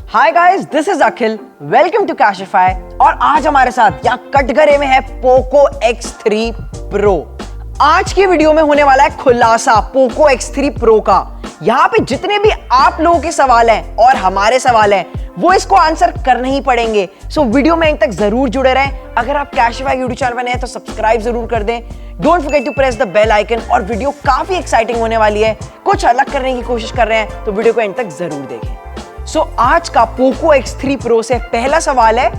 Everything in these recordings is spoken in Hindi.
Hi guys, this is Akhil. Welcome to Cashify. और आज हमारे साथ यहाँ कटघरे में है पोको X3 Pro। आज की वीडियो में होने वाला है खुलासा पोको X3 Pro का। यहाँ पे जितने भी आप लोगों के सवाल हैं और हमारे सवाल हैं वो इसको आंसर करने ही पड़ेंगे। सो वीडियो में अंत तक जरूर जुड़े रहें। अगर आप कैशिफाई यूट्यूब चैनल पर नए हैं तो सब्सक्राइब जरूर कर दें। Don't forget to press the bell icon. और वीडियो काफी एक्साइटिंग होने वाली है, कुछ अलग करने की कोशिश कर रहे हैं तो वीडियो को अंत तक जरूर देखें। सो आज का पोको X3 Pro से पहला सवाल है,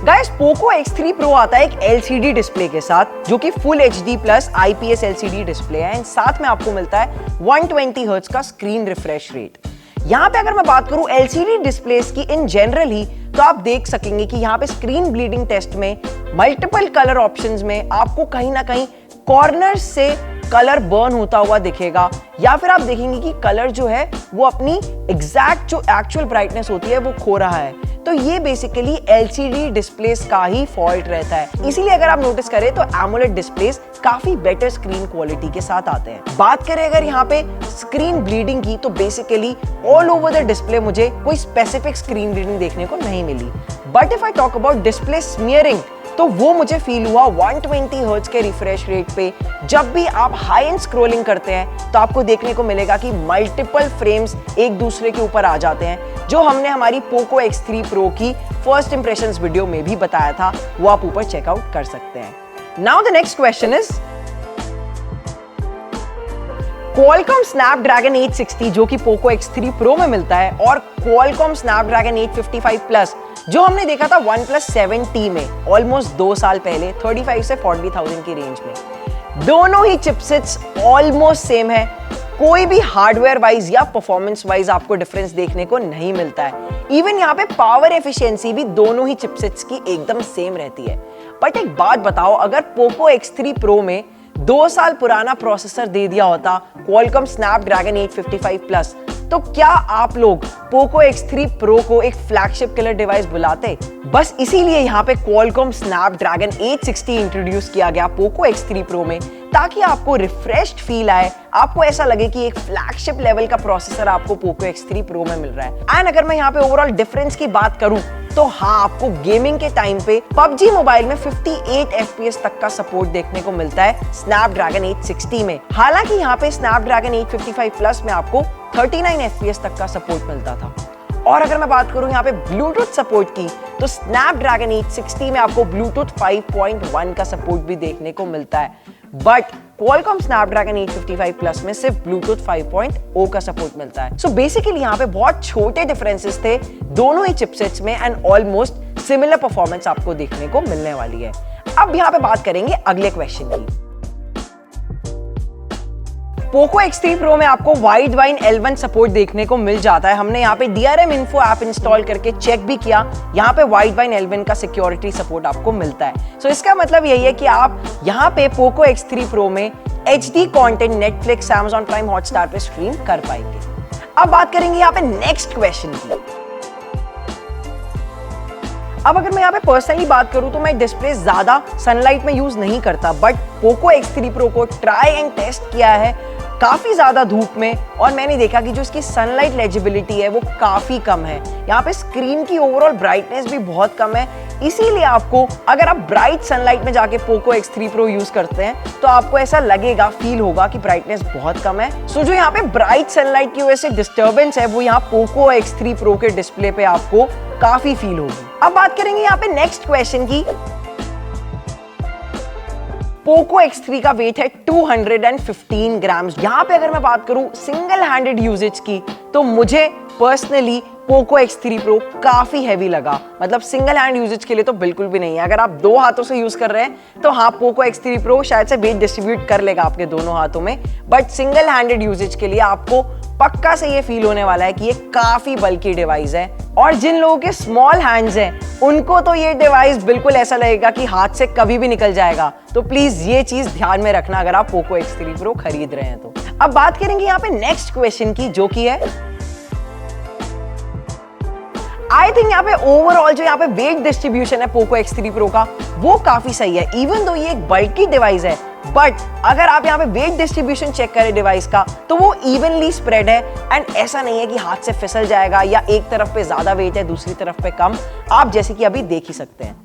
गाइस पोको X3 Pro आता है एक LCD डिस्प्ले के साथ जो कि full HD plus IPS LCD display है। एंड साथ में आपको मिलता है 120 हर्ट्ज का स्क्रीन रिफ्रेश रेट। यहाँ पे अगर मैं बात करूं LCD डिस्प्लेस की इन जनरल ही, तो आप देख सकेंगे कि यहाँ पे स्क्रीन ब्लीडिंग टेस्ट में मल्टीपल कलर ऑप्शंस में आपको कहीं ना कहीं कॉर्नर से कलर बर्न होता हुआ दिखेगा, या फिर आप देखेंगे कि कलर जो है वो अपनी एग्जैक्ट जो एक्चुअल ब्राइटनेस होती है वो खो रहा है। तो ये बेसिकली LCD डिस्प्लेस का ही फॉल्ट रहता है। इसीलिए अगर आप नोटिस करें तो AMOLED डिस्प्लेस काफी बेटर स्क्रीन क्वालिटी के साथ आते हैं। बात करें अगर यहाँ पे स्क्रीन ब्लीडिंग की, तो basically all over the display मुझे कोई स्पेसिफिक स्क्रीन ब्लीडिंग देखने को नहीं मिली। But if I talk about display smearing, तो वो मुझे फील हुआ 120 हर्ट्ज के रिफ्रेश रेट पे। जब भी आप हाई एंड स्क्रॉलिंग करते हैं तो आपको देखने को मिलेगा कि मल्टीपल फ्रेम्स एक दूसरे के ऊपर आ जाते हैं, जो हमने हमारी पोको X3 Pro की फर्स्ट इंप्रेशंस वीडियो में भी बताया था। वो आप ऊपर चेकआउट कर सकते हैं। Now the next question is, Qualcomm Snapdragon 860 जो कि पोको X3 Pro में मिलता है, और Qualcomm Snapdragon 855 Plus जो हमने देखा था OnePlus 7T में ऑलमोस्ट 2 साल पहले 35 से 40,000 की रेंज में। दोनों ही चिपसेट्स ऑलमोस्ट सेम है। कोई भी हार्डवेयर वाइज या परफॉर्मेंस वाइज आपको डिफरेंस देखने को नहीं मिलता है। इवन यहाँ पे पावर एफिशिएंसी भी दोनों ही चिपसेट्स की एकदम सेम रहती है। बट एक बात बताओ, अगर पोको X3 Pro में 2 साल पुराना प्रोसेसर दे दिया होता Qualcomm Snapdragon 855 Plus, तो क्या आप लोग पोको X3 Pro को एक फ्लैगशिप किलर डिवाइस बुलाते? बस इसीलिए यहाँ पे Qualcomm Snapdragon 860 इंट्रोड्यूस किया गया पोको X3 Pro में, ताकि आपको रिफ्रेश्ड फील आए, आपको ऐसा लगे कि एक फ्लैगशिप लेवल का प्रोसेसर आपको पोको X3 Pro में मिल रहा है। एंड अगर मैं यहाँ पे ओवरऑल डिफरेंस की बात करूं, तो हाँ, आपको गेमिंग के टाइम पे PUBG मोबाइल में 58 FPS तक का सपोर्ट देखने को मिलता है Snapdragon 860 में। हालांकि यहाँ पे Snapdragon 855 Plus में आपको 39 FPS तक का सपोर्ट मिलता था। और अगर मैं बात करूं यहाँ पे ब्लूटूथ सपोर्ट की, तो Snapdragon 860 में आपको ब्लूटूथ 5.1 का सपोर्ट भी देखने को मिलता है। बट Qualcomm Snapdragon 855 Plus में सिर्फ ब्लूटूथ 5.0 का सपोर्ट मिलता है। सो बेसिकली यहाँ पे बहुत छोटे डिफरेंसेस थे दोनों ही चिपसेट्स में, एंड ऑलमोस्ट सिमिलर परफॉर्मेंस आपको देखने को मिलने वाली है। अब यहाँ पे बात करेंगे अगले क्वेश्चन की। पोको X3 Pro में आपको Widevine L1 सपोर्ट देखने को मिल जाता है। हमने यहाँ पे DRM Info ऐप इंस्टॉल करके चेक भी किया, यहाँ पे Widevine L1 का सिक्योरिटी सपोर्ट आपको मिलता है। सो इसका मतलब यही है कि आप यहाँ पे पोको X3 Pro में HD content Netflix, Amazon Prime, Hotstar पे स्ट्रीम कर पाएंगे। अब बात करेंगे यहाँ पे नेक्स्ट क्वेश्चन की। अब अगर मैं यहाँ पे पर्सनली बात करूँ तो मैं डिस्प्ले ज्यादा सनलाइट में यूज नहीं करता, बट पोको X3 Pro को ट्राई एंड टेस्ट किया है काफी ज्यादा धूप में, और मैंने देखा कि जो इसकी सनलाइट लेजिबिलिटी है वो काफी कम है। यहाँ पे स्क्रीन की ओवरऑल ब्राइटनेस भी बहुत कम है। इसीलिए आपको, अगर आप ब्राइट सनलाइट में जाके पोको X3 Pro यूज करते हैं तो आपको ऐसा लगेगा, फील होगा कि ब्राइटनेस बहुत कम है। सो जो यहाँ पे ब्राइट सनलाइट की वजह से डिस्टर्बेंस है वो यहाँ पोको X3 Pro के डिस्प्ले पे आपको काफी फील होगी। अब बात करेंगे यहाँ पे नेक्स्ट क्वेश्चन की। पोको X3 का वेट है 215 ग्राम। यहाँ पे अगर मैं बात करूं सिंगल हैंडेड यूजेज की, तो मुझे पर्सनली पोको X3 Pro काफी हैवी लगा। मतलब सिंगल हैंड यूजेज के लिए तो बिल्कुल भी नहीं है। अगर आप 2 हाथों से यूज कर रहे हैं तो हाँ, पोको X3 Pro शायद से वेट डिस्ट्रीब्यूट कर लेगा आपके दोनों हाथों में, बट सिंगल हैंडेड यूजेज के लिए आपको पक्का से ये फील होने वाला है कि ये काफी बल्की डिवाइस है। और जिन लोगों के स्मॉल हैंड्स हैं उनको तो ये डिवाइस बिल्कुल ऐसा लगेगा कि हाथ से कभी भी निकल जाएगा। तो प्लीज ये चीज ध्यान में रखना अगर आप पोको X3 Pro खरीद रहे हैं तो। अब बात करेंगे यहाँ पे नेक्स्ट क्वेश्चन की, जो कि है, आई थिंक यहाँ पे ओवरऑल जो यहाँ पे वेट डिस्ट्रीब्यूशन है पोको X3 Pro का वो काफी सही है। इवन दो ये एक बल्की डिवाइस है, बट अगर आप यहाँ पे वेट डिस्ट्रीब्यूशन चेक करें डिवाइस का, तो वो इवनली स्प्रेड है एंड ऐसा नहीं है कि हाथ से फिसल जाएगा या एक तरफ पे ज्यादा वेट है दूसरी तरफ पे कम, आप जैसे कि अभी देख ही सकते हैं।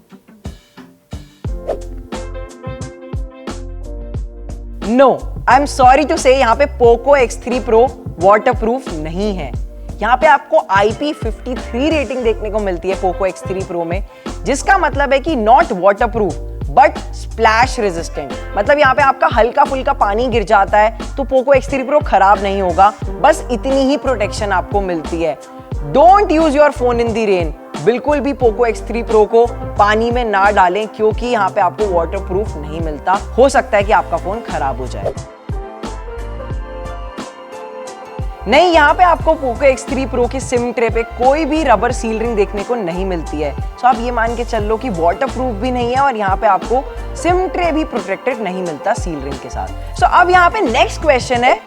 No, I am sorry to say यहाँ पे पोको X3 Pro वाटरप्रूफ नहीं है। यहाँ पे आपको IP53 रेटिंग देखने को मिलती है पोको X3 Pro में, जिसका मतलब है कि not waterproof but splash resistant. मतलब यहाँ पे आपका हल्का फुल्का पानी गिर जाता है तो पोको X3 Pro खराब नहीं होगा, बस इतनी ही प्रोटेक्शन आपको मिलती है। Don't use your phone in the rain. बिल्कुल भी पोको X3 Pro को पानी में ना डालें, क्योंकि यहाँ पे आपको वाटरप्रूफ नहीं मिलता। हो सकता है कि आपका फोन खराब हो जाए। नहीं, यहाँ पे आपको पोको X3 Pro की सिम ट्रे पे कोई भी रबर सील रिंग देखने को नहीं मिलती है। तो आप ये मान के चल लो कि वाटरप्रूफ भी नहीं है और यहाँ पे आपको सिम ट्रे भी प्रोटेक्टेड नहीं मिलता सील रिंग के साथ। अब यहाँ पे नेक्स्ट क्वेश्चन है,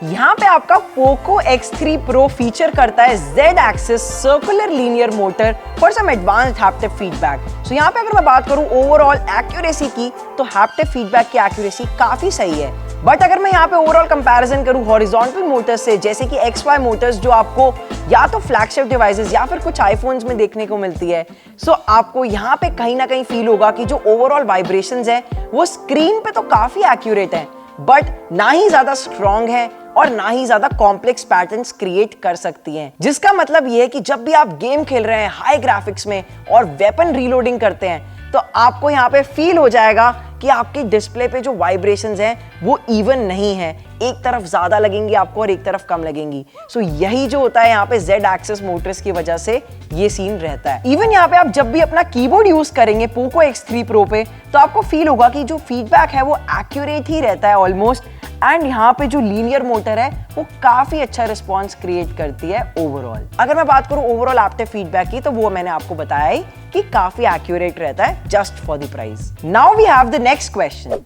यहाँ पे आपका पोको X3 Pro फीचर करता है Z axis circular linear motor for some advanced haptic feedback. यहाँ पे अगर मैं बात करूं ओवरऑल एक्यूरेसी की, तो हैप्टिक फीडबैक की एक्यूरेसी काफी सही है। बट अगर मैं यहाँ पे ओवरऑल कंपैरिजन करूं हॉरिजॉन्टल मोटर्स से, जैसे कि XY मोटर्स जो आपको या तो फ्लैगशिप डिवाइसेस या फिर कुछ आईफोन्स में देखने को मिलती है, सो आपको यहाँ पे कहीं ना कहीं फील होगा कि जो ओवरऑल वाइब्रेशंस है वो स्क्रीन पे तो काफी एक्यूरेट है, बट ना ही ज्यादा स्ट्रॉन्ग है और ना ही ज्यादा कॉम्प्लेक्स पैटर्न्स क्रिएट कर सकती हैं। जिसका मतलब ये है कि जब भी आप गेम खेल रहे हैं हाई ग्राफिक्स में और वेपन रीलोडिंग करते हैं, तो आपको यहाँ पे फील हो जाएगा कि आपकी डिस्प्ले पे जो वाइब्रेशंस हैं वो इवन नहीं है, एक तरफ ज्यादा लगेंगी आपको और एक तरफ कम लगेंगी। सो यही जो होता है यहाँ पे Z एक्सिस मोटर्स की वजह से ये सीन रहता है। इवन यहाँ पे आप जब भी अपना कीबोर्ड यूज करेंगे पोको X3 Pro पे, तो आपको फील होगा कि जो फीडबैक है वो एक्यूरेट ही रहता है ऑलमोस्ट, एंड यहाँ पे जो लीनियर मोटर है वो काफी अच्छा रिस्पॉन्स क्रिएट करती है ओवरऑल। अगर मैं बात करूं ओवरऑल हैप्टिक फीडबैक की, तो वो मैंने आपको बताया ही कि काफी एक्यूरेट रहता है just for the price. Now we have the next question.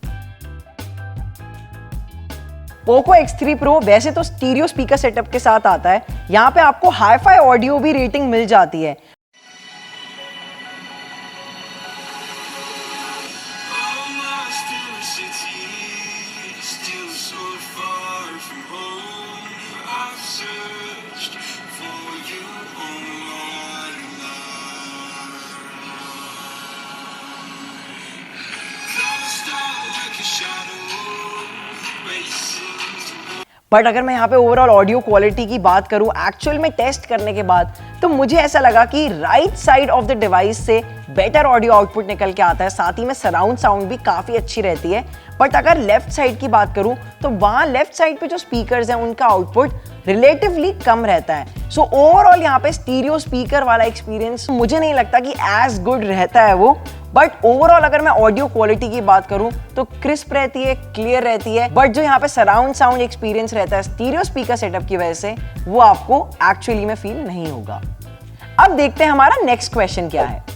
Poco X3 Pro वैसे तो स्टीरियो स्पीकर सेटअप के साथ आता है, यहाँ पे आपको हाई-फाई ऑडियो भी रेटिंग मिल जाती है। बट अगर मैं यहाँ पे ओवरऑल ऑडियो क्वालिटी की बात करूँ एक्चुअल में टेस्ट करने के बाद, तो मुझे ऐसा लगा कि right side of the device से बेटर ऑडियो आउटपुट निकल के आता है, साथ ही में सराउंड साउंड भी काफी अच्छी रहती है। बट अगर लेफ्ट साइड की बात करूं, तो वहां लेफ्ट साइड पे जो स्पीकर्स हैं उनका आउटपुट रिलेटिवली कम रहता है। सो ओवरऑल यहाँ पे स्टीरियो स्पीकर वाला एक्सपीरियंस मुझे नहीं लगता कि एज गुड रहता है वो। बट ओवरऑल अगर मैं ऑडियो क्वालिटी की बात करूं तो क्रिस्प रहती है, क्लियर रहती है। बट जो यहाँ पे सराउंड साउंड एक्सपीरियंस रहता है स्टीरियो स्पीकर सेटअप की वजह से, वो आपको एक्चुअली में फील नहीं होगा। अब देखते हैं हमारा नेक्स्ट क्वेश्चन क्या है।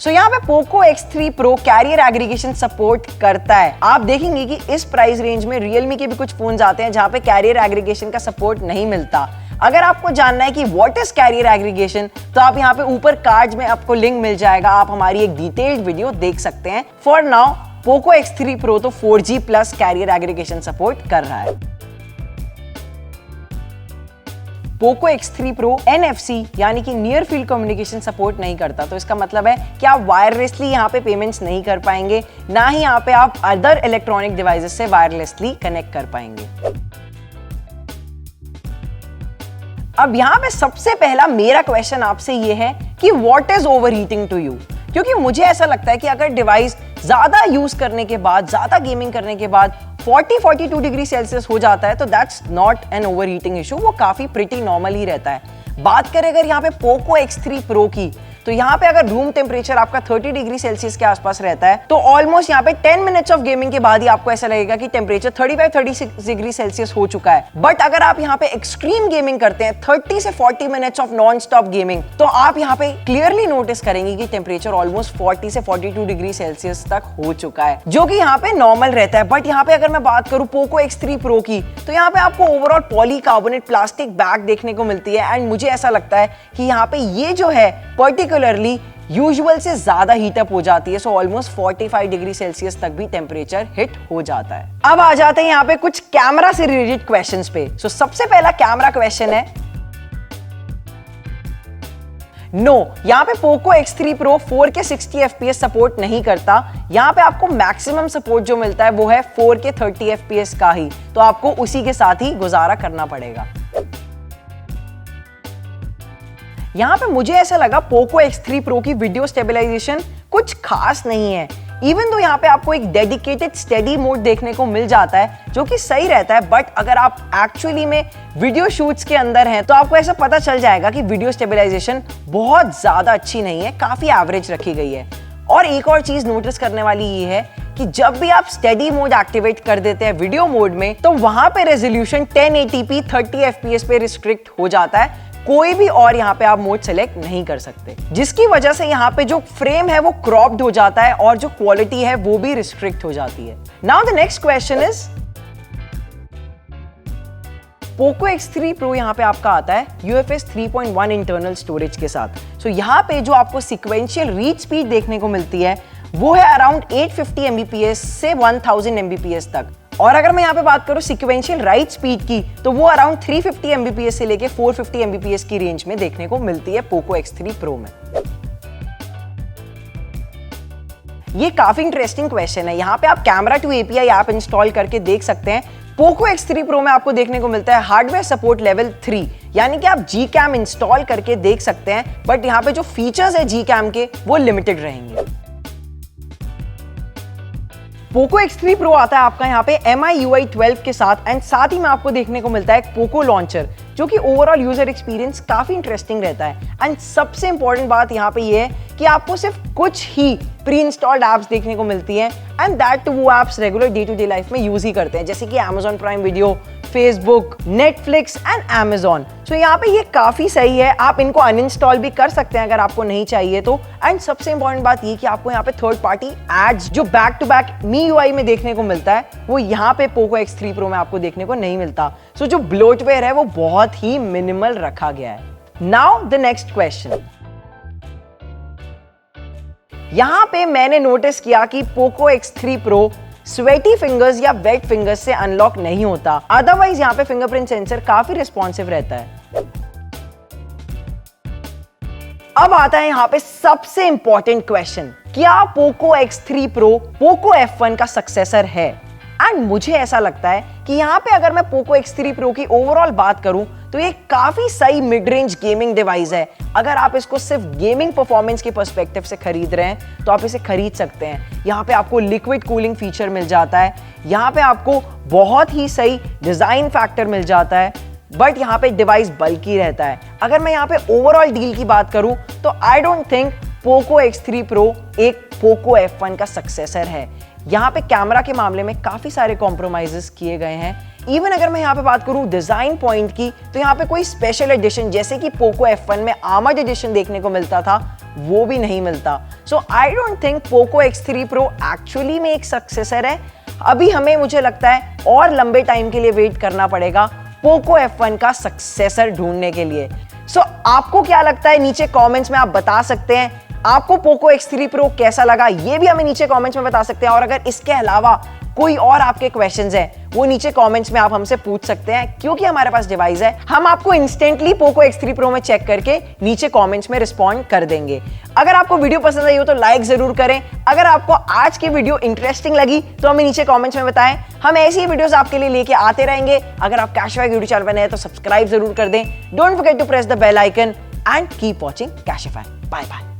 यहाँ पे Poco X3 Pro career aggregation support करता है। आप देखेंगे कि इस प्राइस रेंज में रियलमी के भी कुछ फोन्स आते हैं जहां पे कैरियर एग्रीगेशन का सपोर्ट नहीं मिलता। अगर आपको जानना है कि व्हाट इज कैरियर एग्रीगेशन, तो आप यहाँ पे ऊपर कार्ड्स में आपको लिंक मिल जाएगा, आप हमारी एक डिटेल्ड वीडियो देख सकते हैं। For now Poco X3 Pro तो 4G plus career aggregation support कर रहा है। पोको X3 Pro NFC यानी कि नियर फील्ड कम्युनिकेशन सपोर्ट नहीं करता, तो इसका मतलब है कि आप वायरलेसली यहाँ पे पेमेंट्स नहीं कर पाएंगे, ना ही यहाँ पे आप अदर इलेक्ट्रॉनिक डिवाइसेस से वायरलेसली कनेक्ट कर पाएंगे। अब यहाँ पे सबसे पहला मेरा क्वेश्चन आपसे ये है कि what is overheating to you, क्योंकि मुझे ऐसा लगता है कि अगर डिवाइस ज्यादा यूज करने के बाद, ज्यादा गेमिंग करने के बाद 40-42 डिग्री सेल्सियस हो जाता है, तो that's not an overheating issue, वो काफी प्रिटी नॉर्मल ही रहता है। बात करें अगर यहाँ पे पोको X3 Pro की, तो यहाँ पे अगर रूम टेम्परेचर आपका 30 डिग्री सेल्सियस के आसपास रहता है, तो ऑलमोस्ट यहाँ पे 10 मिनट्स ऑफ गेमिंग के बाद ही आपको ऐसा लगेगा कि टेम्परेचर 35-36 डिग्री सेल्सियस हो चुका है। बट अगर आप यहाँ पे एक्सट्रीम गेमिंग करते हैं, 30 से 40 minutes of non stop gaming, तो आप यहाँ पे क्लियरली नोटिस करेंगे कि टेम्परेचर ऑलमोस्ट 40 से 42 डिग्री सेल्सियस तक हो चुका है, जो कि यहाँ पे नॉर्मल रहता है। बट यहाँ पे अगर मैं बात करूँ पोको X3 Pro की, तो यहाँ पे आपको ओवरऑल पॉलीकार्बोनेट प्लास्टिक बैग देखने को मिलती है, एंड मुझे ऐसा लगता है कि यहाँ पे ये जो है पर्टिकुलर पर्टिकुलरली यूजुअल से ज्यादा हीट अप हो जाती है। सो ऑलमोस्ट 45 डिग्री सेल्सियस तक भी टेम्परेचर हिट हो जाता है। अब आ जाते हैं यहाँ पे कुछ कैमरा से रिलेटेड क्वेश्चंस पे। सो सबसे पहला कैमरा क्वेश्चन है, यहाँ पे Poco X3 Pro 4K 60 FPS support नहीं करता। यहाँ पे आपको मैक्सिमम सपोर्ट जो मिलता है वो है 4K 30 FPS का ही, तो आपको उसी के साथ ही गुजारा करना पड़ेगा। यहाँ पे मुझे ऐसा लगा पोको X3 Pro की वीडियो स्टेबलाइजेशन कुछ खास नहीं है। इवन तो यहाँ पे आपको एक डेडिकेटेड स्टेडी मोड देखने को मिल जाता है जो कि सही रहता है, बट अगर आप एक्चुअली में वीडियो शूट्स के अंदर हैं तो आपको ऐसा पता चल जाएगा कि वीडियो स्टेबलाइजेशन बहुत ज्यादा अच्छी नहीं है, काफी एवरेज रखी गई है। और एक और चीज नोटिस करने वाली ये है कि जब भी आप स्टेडी मोड एक्टिवेट कर देते हैं वीडियो मोड में, तो वहां पे रेजोल्यूशन 1080p 30 fps पे रिस्ट्रिक्ट हो जाता है। कोई भी और यहाँ पे आप मोड सेलेक्ट नहीं कर सकते, जिसकी वजह से यहाँ पे जो फ्रेम है वो क्रॉप्ड हो जाता है और जो क्वालिटी है वो भी रिस्ट्रिक्ट हो जाती है। Now the next question is, Poco X3 Pro यहाँ पे आपका आता है UFS 3.1 इंटरनल स्टोरेज के साथ। सो यहाँ पे जो आपको सिक्वेंशियल रीड स्पीड देखने को मिलती है वो है अराउंड 850 Mbps से 1000 Mbps तक। और अगर मैं यहाँ पे बात करूँ सिक्वेंशियल राइट स्पीड की, तो वो अराउंड 350 Mbps से लेके 450 Mbps की रेंज में देखने को मिलती है पोको X3 Pro में। ये काफी इंटरेस्टिंग क्वेश्चन है। यहाँ पे आप camera two API app install करके देख सकते हैं। पोको X3 Pro में आपको देखने को मिलता है हार्डवेयर सपोर्ट लेवल 3, यानी कि आप Gcam इंस्टॉल करके देख सकते हैं, बट यहाँ पे जो फीचर्स है Gcam के वो लिमिटेड रहेंगे। पोको X3 Pro आता है आपका यहाँ पे MIUI 12 के साथ, एंड साथ ही में आपको देखने को मिलता है एक पोको लॉन्चर, जो कि ओवरऑल यूजर एक्सपीरियंस काफी इंटरेस्टिंग रहता है। एंड सबसे इंपॉर्टेंट बात यहाँ पे ये है कि आपको सिर्फ कुछ ही प्री इंस्टॉल्ड एप्स देखने को मिलती हैं, एंड दैट टू वो apps regular day to day life में यूज ही करते हैं, जैसे कि Amazon Prime Video, Facebook, Netflix and Amazon। So यहाँ पे ये काफी सही है, आप इनको अनइंस्टॉल भी कर सकते हैं अगर आपको नहीं चाहिए तो। एंड सबसे इंपॉर्टेंट बात ये कि आपको यहाँ पे थर्ड पार्टी एड्स जो बैक टू बैक MIUI में देखने को मिलता है, वो यहाँ पे पोको X3 Pro में आपको देखने को नहीं मिलता। सो जो ब्लोटवेयर है वो बहुत ही मिनिमल रखा गया है। नाउ द नेक्स्ट क्वेश्चन, यहां पे मैंने नोटिस किया कि Poco X3 Pro sweaty fingers या वेट फिंगर्स से अनलॉक नहीं होता, अदरवाइज यहाँ पे फिंगरप्रिंट सेंसर काफी रिस्पॉन्सिव रहता है। अब आता है यहाँ पे सबसे इंपॉर्टेंट क्वेश्चन, क्या Poco X3 Pro Poco F1 का सक्सेसर है? एंड मुझे ऐसा लगता है कि यहाँ पे अगर मैं पोको X3 Pro की ओवरऑल बात करूं तो ये काफी सही मिड रेंज गेमिंग डिवाइस है। अगर आप इसको सिर्फ गेमिंग परफॉर्मेंस के पर्सपेक्टिव से खरीद रहे हैं तो आप इसे खरीद सकते हैं। यहाँ पे आपको लिक्विड कूलिंग फीचर मिल जाता है, यहाँ पे आपको बहुत ही सही डिजाइन फैक्टर मिल जाता है, बट यहाँ पे डिवाइस बल्की रहता है। अगर मैं यहाँ पे ओवरऑल डील की बात करूं तो आई don't think Poco X3 Pro एक पोको F1 का सक्सेसर है। यहाँ पे कैमरा के मामले में काफी सारे कॉम्प्रोमाइजेस किए गए हैं। इवन अगर मैं यहाँ पे बात करूँ डिजाइन पॉइंट की, तो यहाँ पे कोई स्पेशल एडिशन जैसे कि पोको F1 में आर्मर्ड एडिशन देखने को मिलता था, वो भी नहीं मिलता। So I don't think Poco X3 Pro actually में एक सक्सेसर है। अभी हमें, मुझे लगता है, और लंबे टाइम के लिए वेट करना पड़ेगा पोको F1 का सक्सेसर ढूंढने के लिए। सो आपको क्या लगता है नीचे कमेंट्स में आप बता सकते हैं। आपको पोको X3 Pro कैसा लगा ये भी हमें नीचे कमेंट्स में बता सकते हैं, और अगर इसके अलावा कोई और आपके क्वेश्चंस हैं वो नीचे कमेंट्स में आप हमसे पूछ सकते हैं, क्योंकि हमारे पास डिवाइस है, हम आपको इंस्टेंटली पोको X3 Pro में चेक करके नीचे कमेंट्स में रिस्पॉन्ड कर देंगे। अगर आपको वीडियो पसंद आई हो तो लाइक जरूर करें। अगर आपको आज की वीडियो इंटरेस्टिंग लगी तो हमें नीचे कमेंट्स में बताएं, हम ऐसी ही वीडियोस आपके लिए लेके आते रहेंगे। अगर आप कैशिफाई यूट्यूब चैनल पर नए हैं तो सब्सक्राइब जरूर कर दें। Don't forget to press the bell icon and keep watching Cashify. Bye bye.